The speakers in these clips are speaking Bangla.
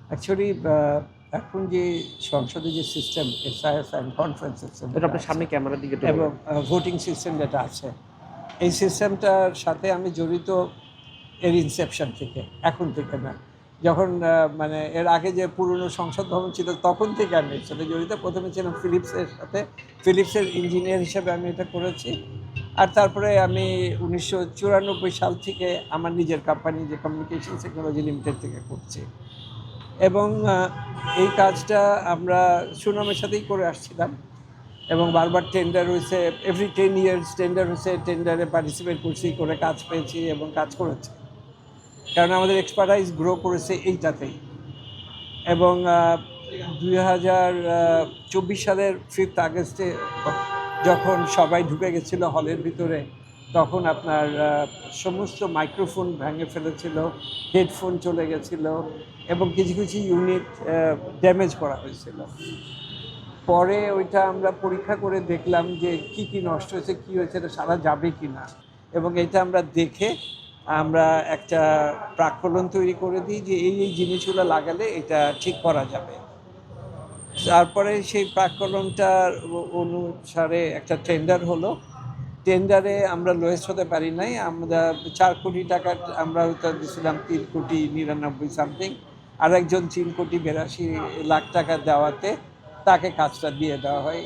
অ্যাকচুয়ালি এখন যে সংসদে যে system SIS and conference system এটা আপনার সামনে ক্যামেরার দিকে এবং ভোটিং সিস্টেম যেটা আছে, এই সিস্টেমটার সাথে আমি জড়িত এর ইনসেপশন থেকে, এখন থেকে না। যখন মানে এর আগে যে পুরনো সংসদ ভবন ছিল তখন থেকে আমি এর সাথে জড়িত। প্রথমে ছিলাম ফিলিপসের সাথে, ফিলিপসের ইঞ্জিনিয়ার হিসেবে আমি এটা করেছি। আর তারপরে আমি 1994 সাল থেকে আমার নিজের কোম্পানি যে কমিউনিকেশন টেকনোলজি লিমিটেড থেকে করছি। এবং এই কাজটা আমরা সুনামের সাথেই করে আসছিলাম এবং বারবার টেন্ডার হয়েছে, এভরি 10 ইয়ার্স টেন্ডার হয়েছে, টেন্ডারে পার্টিসিপেট করছি, করে কাজ পেয়েছি এবং কাজ করেছি, কারণ আমাদের এক্সপার্টাইজ গ্রো করেছে এইটাতেই। এবং 2024 সালের 5 আগস্টে যখন সবাই ঢুকে গেছিলো হলের ভিতরে, তখন আপনার সমস্ত মাইক্রোফোন ভেঙে ফেলেছিল, হেডফোন চলে গেছিল এবং কিছু কিছু ইউনিট ড্যামেজ করা হয়েছিল। পরে ওইটা আমরা পরীক্ষা করে দেখলাম যে কি কি নষ্ট হয়েছে, কী হয়েছে, এটা সারা যাবে কি না। এবং এটা আমরা দেখে আমরা একটা প্রাক্কলন তৈরি করে দিই যে এই জিনিসগুলো লাগালে এটা ঠিক করা যাবে। তারপরে সেই প্রাক্কলনটার অনুসারে একটা টেন্ডার হলো। টেন্ডারে আমরা লোয়েস্ট হতে পারি নাই, আমরা 4 কোটি টাকা আমরা হয়তো দিয়েছিলাম, 3,99,00,000 সামথিং। আর একজন 3,82,00,000 টাকা দেওয়াতে তাকে কাজটা দিয়ে দেওয়া হয়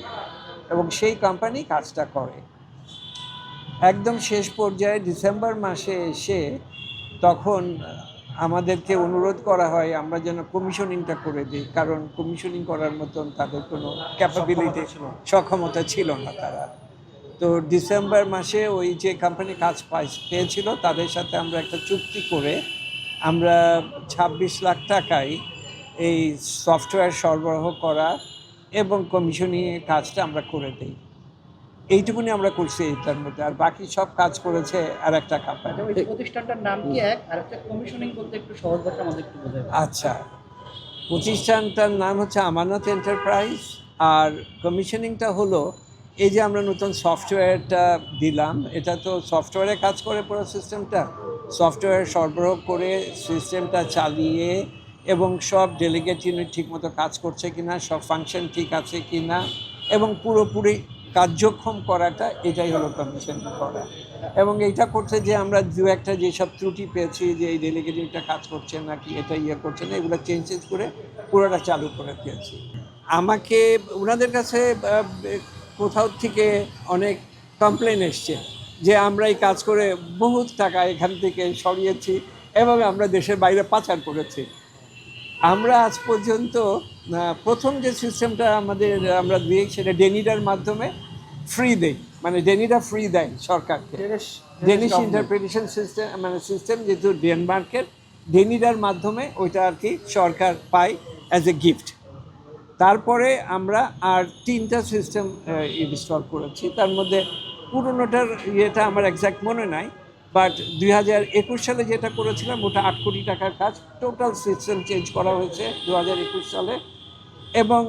এবং সেই কোম্পানি কাজটা করে। একদম শেষ পর্যায়ে ডিসেম্বর মাসে এসে তখন আমাদেরকে অনুরোধ করা হয় আমরা যেন কমিশনিংটা করে দিই, কারণ কমিশনিং করার মতন তাদের কোনো ক্যাপাবিলিটি, সক্ষমতা ছিল না তারা। তো ডিসেম্বর মাসে ওই যে কোম্পানি কাজ পেয়েছিল তাদের সাথে আমরা একটা চুক্তি করে আমরা 26 লাখ টাকায় এই সফটওয়্যার সরবরাহ করা এবং কমিশনিংয়ের কাজটা আমরা করে দিই। এইটুকুনি আমরা করছি এইটার মধ্যে, আর বাকি সব কাজ করেছে আর একটা কোম্পানি। ওই প্রতিষ্ঠানটার নাম কি এক, আর একটা কমিশনিং বলতে একটু সহজ ভাষা আমাদের একটু বোঝায়। আচ্ছা, প্রতিষ্ঠানটার নাম হচ্ছে আমানত এন্টারপ্রাইজ, আর কমিশনিংটা হলো এই যে আমরা নতুন সফটওয়্যারটা দিলাম, এটা তো সফটওয়্যারে কাজ করে পুরো সিস্টেমটা, সফটওয়্যার সরবরাহ করে সিস্টেমটা চালিয়ে এবং সব ডেলিগেট ইউনিট ঠিকমতো কাজ করছে কিনা, সব ফাংশন ঠিক আছে কিনা এবং পুরোপুরি কার্যক্ষম করাটা, এটাই হলো কমিশনিং করা। এবং এইটা করতে যে আমরা দু একটা যেসব ত্রুটি পেয়েছি যে এই ডেলিগেট ইউনিটটা কাজ করছে না কি, এটা করছে না, এগুলো চেঞ্জেস করে পুরোটা চালু করে দিয়েছি। আমাকে ওনাদের কাছে কোথাও থেকে অনেক কমপ্লেন এসছে যে আমরা এই কাজ করে বহুত টাকা এখান থেকে সরিয়েছি এবং আমরা দেশের বাইরে পাচার করেছি। আমরা আজ পর্যন্ত প্রথম যে সিস্টেমটা আমরা দিই সেটা ডেনিডার মাধ্যমে ফ্রি দেই, মানে ডেনিডা ফ্রি দেয় সরকারকে, ডেনিশ ইন্টারপ্রিটেশন সিস্টেম, মানে সিস্টেম যেহেতু ডেনমার্কের, ডেনিডার মাধ্যমে ওইটা আর কি সরকার পায় অ্যাজ এ গিফট। তারপরে আমরা আর 3টা সিস্টেম ইনস্টল করেছি, তার মধ্যে পুরোনোটার ইয়েটা আমার এক্স্যাক্ট মনে নাই, বাট 2021 সালে যেটা করেছিলাম ওটা 8 কোটি টাকার কাজ, টোটাল সিস্টেম চেঞ্জ করা হয়েছে 2021 সালে। এবং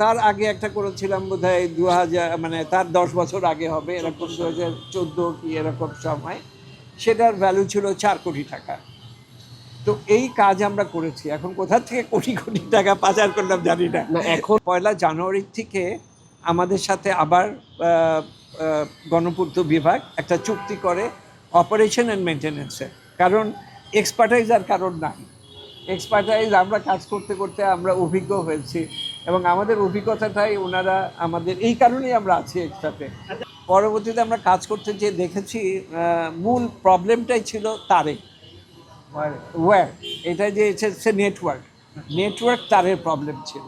তার আগে একটা করেছিলাম বোধহয় 2000, মানে তার 10 বছর আগে হবে এরকম, 2014 কি এরকম সময়, সেটার ভ্যালু ছিল 4 কোটি টাকা। তো এই কাজ আমরা করেছি। এখন কোথা থেকে কোটি কোটি টাকা পাচার করলাম জানি না। এখন 1 জানুয়ারি থেকে আমাদের সাথে আবার গণপূর্ত বিভাগ একটা চুক্তি করে অপারেশন অ্যান্ড মেনটেন্যান্সে, কারণ এক্সপার্টাইজ আর কারণ নাই। এক্সপার্টাইজ আমরা কাজ করতে করতে আমরা অভিজ্ঞ হয়েছি এবং আমাদের অভিজ্ঞতাটাই ওনারা আমাদের, এই কারণেই আমরা আছি একসাথে। পরবর্তীতে আমরা কাজ করতে যে দেখেছি মূল প্রবলেমটাই ছিল তারে ওয়্যার, এটা যে হচ্ছে নেটওয়ার্ক তারের প্রবলেম ছিল।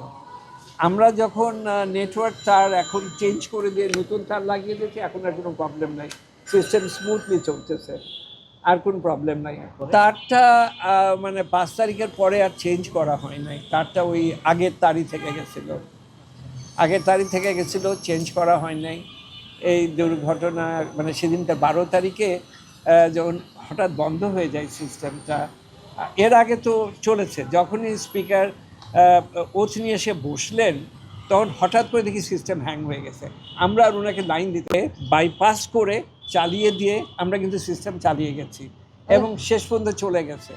আমরা যখন নেটওয়ার্ক তার এখন চেঞ্জ করে দিয়ে নতুন তার লাগিয়ে দিয়েছি, এখন আর কোনো প্রবলেম নাই, সিস্টেম স্মুথলি চলতেছে, আর কোনো প্রবলেম নাই। তারটা মানে 5 তারিখের পরে আর চেঞ্জ করা হয় নাই, তারটা ওই আগের তারিখ থেকে গেছিলো, চেঞ্জ করা হয় নাই। এই দুর্ঘটনা মানে সেদিনটা 12 তারিখে যখন হঠাৎ বন্ধ হয়ে যায় সিস্টেমটা, এর আগে তো চলেছে, যখনই স্পিকার ওথ নিয়ে এসে বসলেন তখন হঠাৎ করে দেখি সিস্টেম হ্যাং হয়ে গেছে। আমরা আর ওনাকে লাইন দিতে বাইপাস করে চালিয়ে দিয়ে আমরা কিন্তু সিস্টেম চালিয়ে গেছি এবং শেষ পর্যন্ত চলে গেছে।